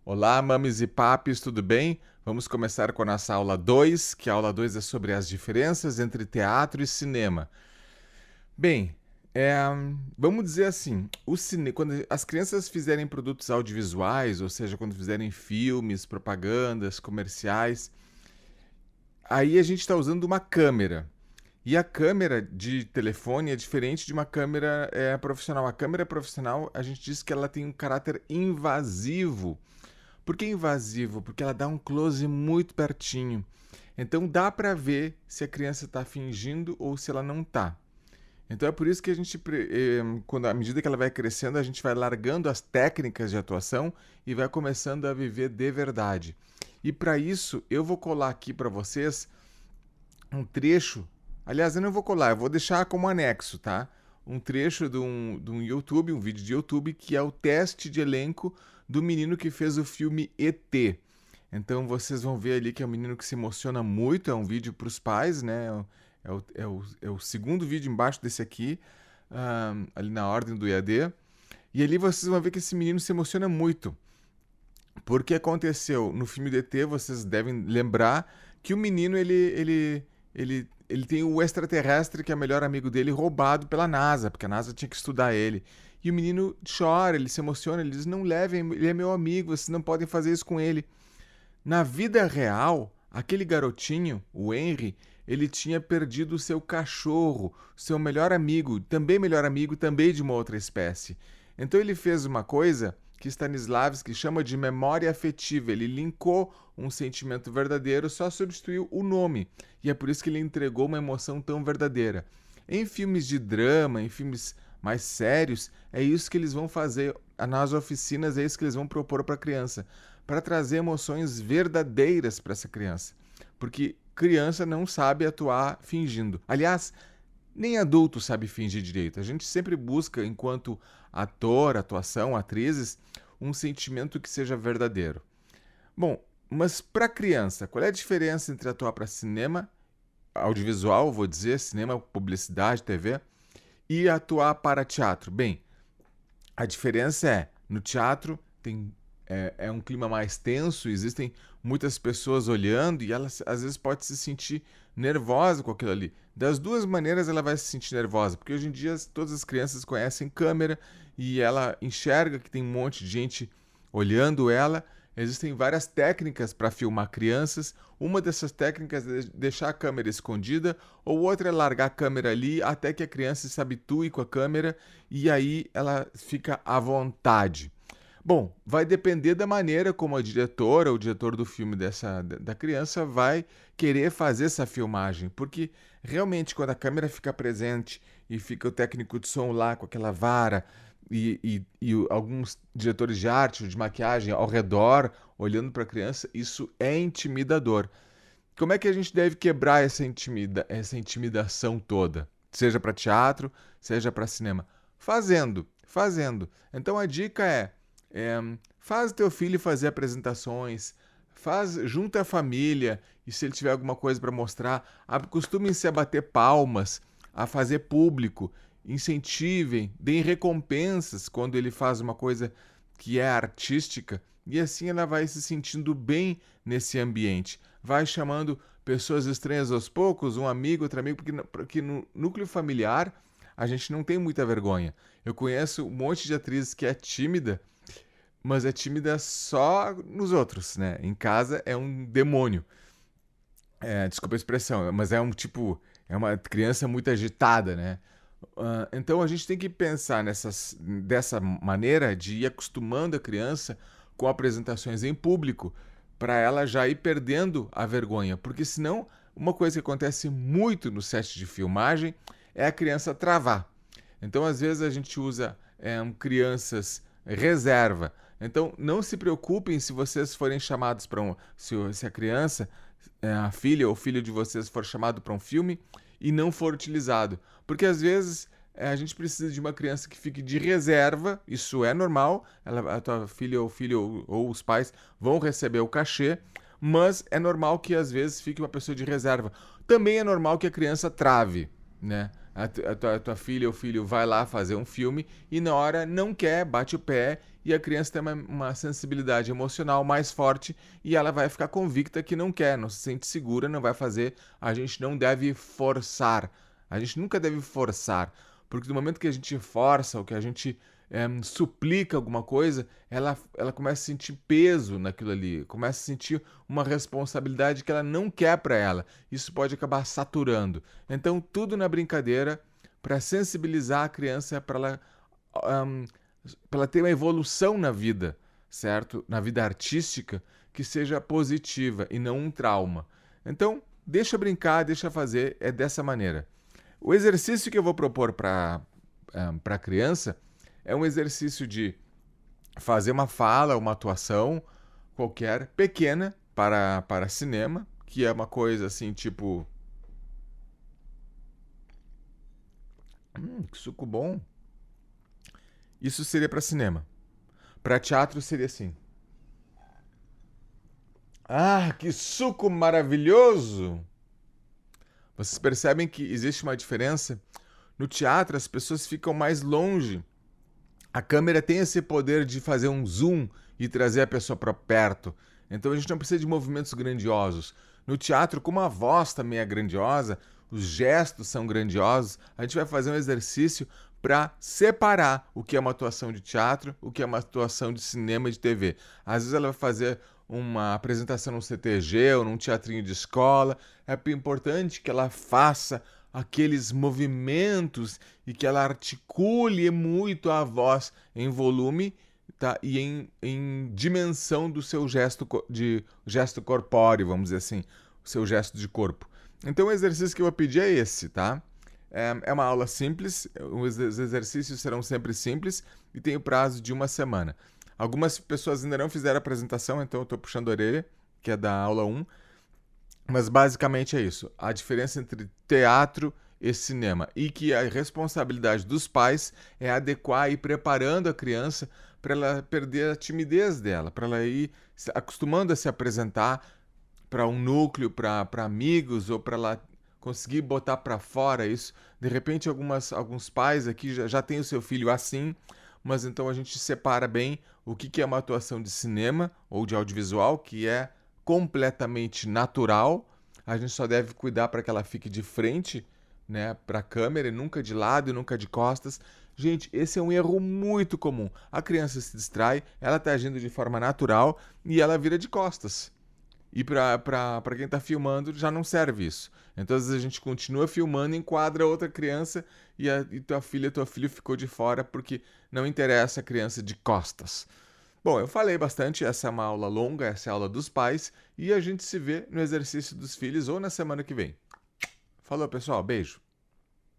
Olá, mames e papis, tudo bem? Vamos começar com a nossa aula 2, que a aula 2 é sobre as diferenças entre teatro e cinema. Bem, é, vamos dizer assim, quando as crianças fizerem produtos audiovisuais, ou seja, quando fizerem filmes, propagandas, comerciais, aí a gente está usando uma câmera. E a câmera de telefone é diferente de uma câmera profissional. A câmera profissional, a gente diz que ela tem um caráter invasivo. Por que invasivo? Porque ela dá um close muito pertinho. Então dá para ver se a criança está fingindo ou se ela não está. Então é por isso que a gente, à medida que ela vai crescendo, a gente vai largando as técnicas de atuação e vai começando a viver de verdade. E para isso eu vou colar aqui para vocês um trecho. Aliás, eu não vou colar, eu vou deixar como anexo, tá? Um trecho de um YouTube, um vídeo de YouTube, que é o teste de elenco do menino que fez o filme ET. Então vocês vão ver ali que é um menino que se emociona muito, é um vídeo para os pais, né? É o segundo vídeo embaixo desse aqui, ali na ordem do EAD. E ali vocês vão ver que esse menino se emociona muito. Porque aconteceu no filme do ET, vocês devem lembrar que o menino ele tem o extraterrestre, que é o melhor amigo dele, roubado pela NASA, porque a NASA tinha que estudar ele. E o menino chora, ele se emociona, ele diz: não levem, ele é meu amigo, vocês não podem fazer isso com ele. Na vida real, aquele garotinho, o Henry, ele tinha perdido o seu cachorro, seu melhor amigo, também de uma outra espécie. Então ele fez uma coisa que Stanislavski chama de memória afetiva. Ele linkou um sentimento verdadeiro, só substituiu o nome. E é por isso que ele entregou uma emoção tão verdadeira. Em filmes de drama, em filmes mais sérios, é isso que eles vão fazer nas oficinas, é isso que eles vão propor para a criança, para trazer emoções verdadeiras para essa criança. Porque criança não sabe atuar fingindo. Aliás, nem adulto sabe fingir direito. A gente sempre busca, enquanto ator, atuação, atrizes, um sentimento que seja verdadeiro. Bom, mas para criança, qual é a diferença entre atuar para cinema, audiovisual, vou dizer, cinema, publicidade, TV, e atuar para teatro? Bem, a diferença é, no teatro é um clima mais tenso, existem muitas pessoas olhando e ela às vezes pode se sentir nervosa com aquilo ali. Das duas maneiras ela vai se sentir nervosa, porque hoje em dia todas as crianças conhecem câmera e ela enxerga que tem um monte de gente olhando ela. Existem várias técnicas para filmar crianças. Uma dessas técnicas é deixar a câmera escondida, ou outra é largar a câmera ali até que a criança se habitue com a câmera e aí ela fica à vontade. Bom, vai depender da maneira como a diretora ou o diretor do filme da criança vai querer fazer essa filmagem, porque realmente quando a câmera fica presente e fica o técnico de som lá com aquela vara e alguns diretores de arte ou de maquiagem ao redor olhando para a criança, isso é intimidador. Como é que a gente deve quebrar essa intimidação toda? Seja para teatro, seja para cinema. Fazendo. Então a dica é, faz teu filho fazer apresentações, junta a família e se ele tiver alguma coisa para mostrar, acostumem-se a bater palmas, a fazer público, incentivem, deem recompensas quando ele faz uma coisa que é artística e assim ela vai se sentindo bem nesse ambiente. Vai chamando pessoas estranhas aos poucos, um amigo, outro amigo, porque no núcleo familiar a gente não tem muita vergonha. Eu conheço um monte de atrizes que é tímida, mas é tímida só nos outros, né? Em casa é um demônio. Desculpa a expressão, mas é uma criança muito agitada, né? Então a gente tem que pensar dessa maneira de ir acostumando a criança com apresentações em público para ela já ir perdendo a vergonha, porque senão uma coisa que acontece muito no set de filmagem é a criança travar. Então às vezes a gente usa crianças reserva. Então, não se preocupem se vocês forem chamados para se a criança, a filha ou filho de vocês for chamado para um filme e não for utilizado. Porque às vezes a gente precisa de uma criança que fique de reserva, isso é normal, a tua filha ou filho ou os pais vão receber o cachê, mas é normal que às vezes fique uma pessoa de reserva. Também é normal que a criança trave. né? A tua filha ou filho vai lá fazer um filme e na hora não quer, bate o pé e a criança tem uma sensibilidade emocional mais forte e ela vai ficar convicta que não quer, não se sente segura, não vai fazer. A gente não deve forçar. A gente nunca deve forçar, porque no momento que a gente força ou que a gente suplica alguma coisa, ela começa a sentir peso naquilo ali, começa a sentir uma responsabilidade que ela não quer para ela. Isso pode acabar saturando. Então, tudo na brincadeira para sensibilizar a criança, ahm, para ela ter uma evolução na vida, certo? Na vida artística, que seja positiva e não um trauma. Então, deixa brincar, deixa fazer, é dessa maneira. O exercício que eu vou propor para a criança é um exercício de fazer uma fala, uma atuação qualquer, pequena, para cinema, que é uma coisa assim, tipo. Que suco bom. Isso seria para cinema. Para teatro seria assim. Ah, que suco maravilhoso! Vocês percebem que existe uma diferença? No teatro, as pessoas ficam mais longe. A câmera tem esse poder de fazer um zoom e trazer a pessoa para perto. Então a gente não precisa de movimentos grandiosos. No teatro, como a voz também é grandiosa, os gestos são grandiosos, a gente vai fazer um exercício para separar o que é uma atuação de teatro, o que é uma atuação de cinema e de TV. Às vezes ela vai fazer uma apresentação num CTG ou num teatrinho de escola. É importante que ela faça aqueles movimentos e que ela articule muito a voz em volume, tá? E em dimensão do seu gesto corpóreo, vamos dizer assim, o seu gesto de corpo. Então o exercício que eu vou pedir é esse, tá? É uma aula simples, os exercícios serão sempre simples e tem o prazo de uma semana. Algumas pessoas ainda não fizeram a apresentação, então eu estou puxando a orelha, que é da aula 1. Mas basicamente é isso. A diferença entre teatro e cinema. E que a responsabilidade dos pais é adequar e ir preparando a criança para ela perder a timidez dela, para ela ir se acostumando a se apresentar para um núcleo, para amigos, ou para ela conseguir botar para fora isso. De repente, alguns pais aqui já têm o seu filho assim, mas então a gente separa bem o que é uma atuação de cinema ou de audiovisual, que é completamente natural. A gente só deve cuidar para que ela fique de frente, né, para a câmera, e nunca de lado e nunca de costas. Gente, esse é um erro muito comum. A criança se distrai, ela está agindo de forma natural e ela vira de costas. E para quem está filmando já não serve isso. Então às vezes a gente continua filmando, enquadra outra criança e tua filha, teu filho ficou de fora porque não interessa a criança de costas. Bom, eu falei bastante, essa é uma aula longa, essa é a aula dos pais, e a gente se vê no exercício dos filhos ou na semana que vem. Falou, pessoal, beijo.